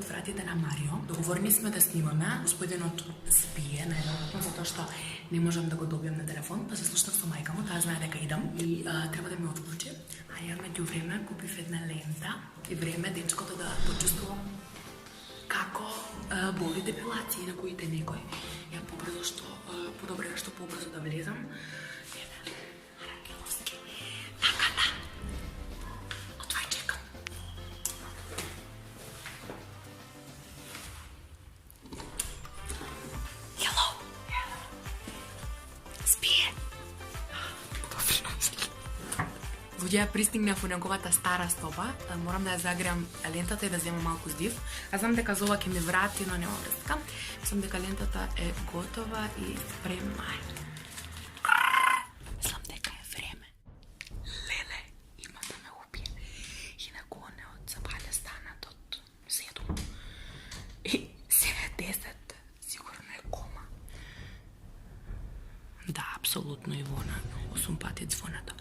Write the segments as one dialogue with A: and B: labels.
A: пред вратите на Марио. Договорени сме да снимаме. Господинот спие, најверојатно, затоа што не можам да го добијам на телефон, па се слушнав со мајка му, таа знае дека идам и треба да ме отклучи. А ја меѓу време купив една лента и време дечкото да почувствувам како боли депилации на коите некој. Ја побрзо што подобре што побрзо да влезам. Ја пристигнав у неговата стара стопа, морам да ја загреам лентата и да земам малку здив. А знам дека Зола ќе ми врати, но нема врска. Мислам дека лентата е готова и спремна. Мислам дека е време. Леле, има да ме убие. Инаку не од запалја станат од 7. И сега 10. Сигурно е кома. Да, апсолутно Ивона. 8 пати звонато.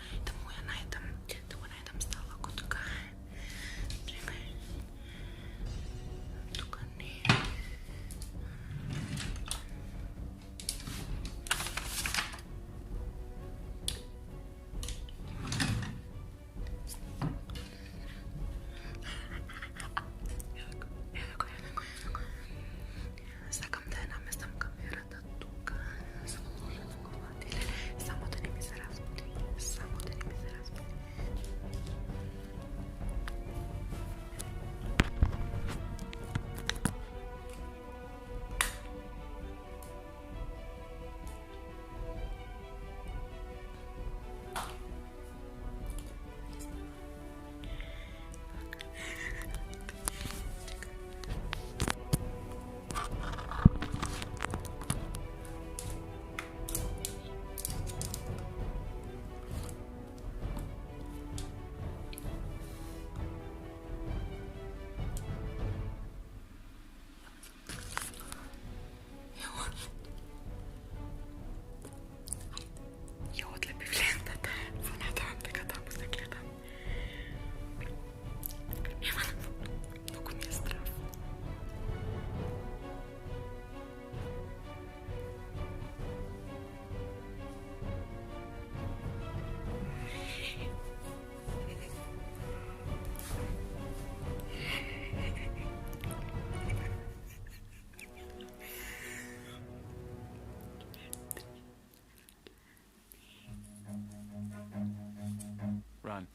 B: Run.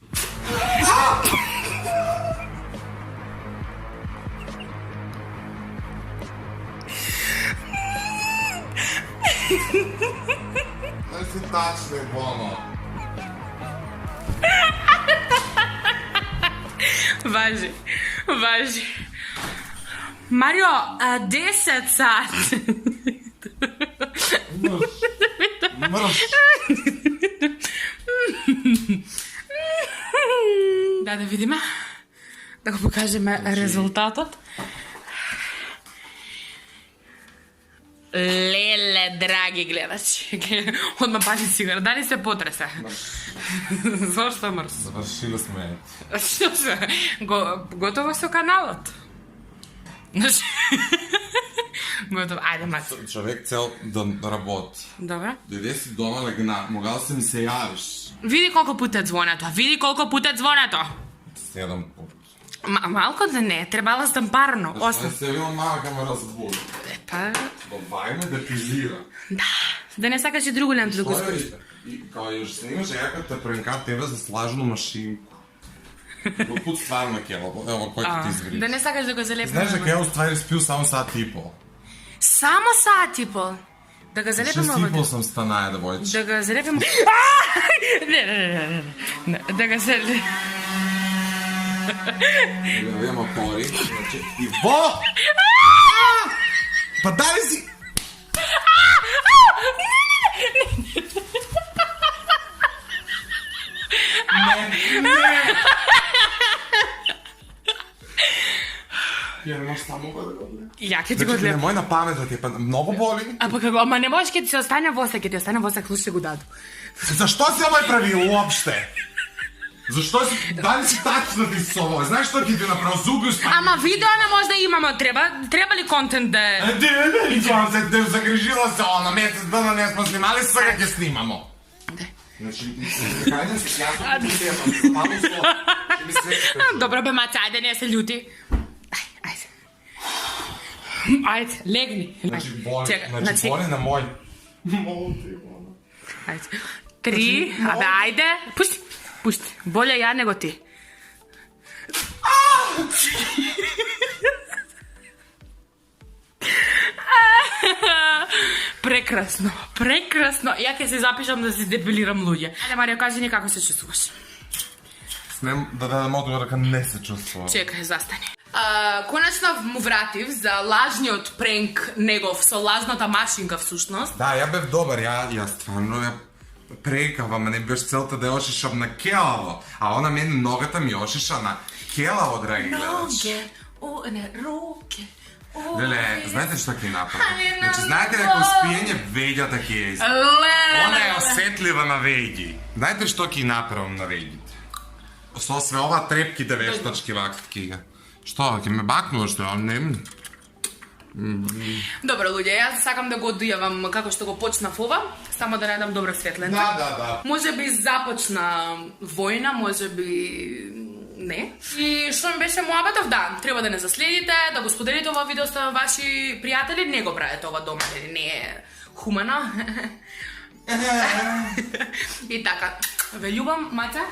C: Daj si tačne, Bono.
A: Važi, važi. Mario, 10 sat.
C: Mrš.
A: Да видиме. Да го покажеме резултатот. Леле, драги гледачи. Одма пати цигара. Дали се потресе? Зошто мрз?
C: Завршили сме.
A: Готово со каналот? Готово. Ајде, мати.
C: Човек цел да работи.
A: Добре.
C: Дојде си дома легна. Могал си ми се јавиш.
A: Види колку пут е звонето. Види колку пут е звонето.
C: 7 пут.
A: Малко да не, требала стампарно.
C: Зашто не се вила малка ме разбуди?
A: Па...
C: Добајме депилира.
A: Да. Да не сакаш и другу ленту да го скориш.
C: И као јаш снимаш јаката пренка тебе за слажну машинку. Го пут стварно кела, ево кој ти изври.
A: Да не сакаш да го залепим.
C: Знаеш дека ја уствари спил само сат и пол.
A: Само сат и пол? Да го залепим
C: Шест
A: овој.
C: и пол сам станае да војче.
A: Да го залепим... Не. Да го залепим...
C: Да има пори. Иво! Па дали си... Ја не можеш само го да го гледам.
A: Ја ќе ти го
C: Значи,
A: гледам.
C: немој на памет да ти па многу боли.
A: А па како, ама не можеш ќе ти се остане во се, ќе ти остане во се, клуче го даду.
C: Зашто си ама прави уопште? Зашто си, дали си тачна ти со ово? Знаеш што ќе ти направо зуби успања?
A: Ама видео не може да имамо, треба ли контент да е?
C: Не, се загрижила се, на месец дана не сме снимали, сега ќе снимамо. Значи, кај се јасно ти се јасно, ќе ми се...
A: Добро бе, маца, ајде, не се љути. Ајде. Ајде, легни.
C: Значи, боли на мој.
A: Ајде. 3, абе, ајде. Пусти. Боле ја него ти. Прекрасно. Ја ќе се запишам да се депилирам луѓе. Ајде, Марио, кажи ни како се чувствуваш.
C: Снем да дадам одговор дека не се чувствувам.
A: Чекај, застани. Конечно му вратив за лажниот пренк негов со лажната машинка всушност.
C: Да, ја бев добар, ја стварно ја прекавам, не беше целта да ја ошишам на келаво, а она мен ногата ми ошиша на келаво, драги гледачи.
A: Руке.
C: Леле, знаете што ќе направам? Значи, знаете дека успиење веѓата ќе е иска. Она е осетлива на веѓи. Знаете што ќе направам на веѓите? Со све ова трепките вештачки вактки. Што, ќе ме бакнуваш што? Не.
A: Добро, луѓе, јас сакам да го дојавам како што го почнав ова, само да најдам добра светленца.
C: Да.
A: Може би започна војна, може би не. И што ми беше муабетов, да, треба да не заследите, да го споделите ова видео со ваши пријатели, не го правите ова дома, не е хумано. И така, ве љубам, маца.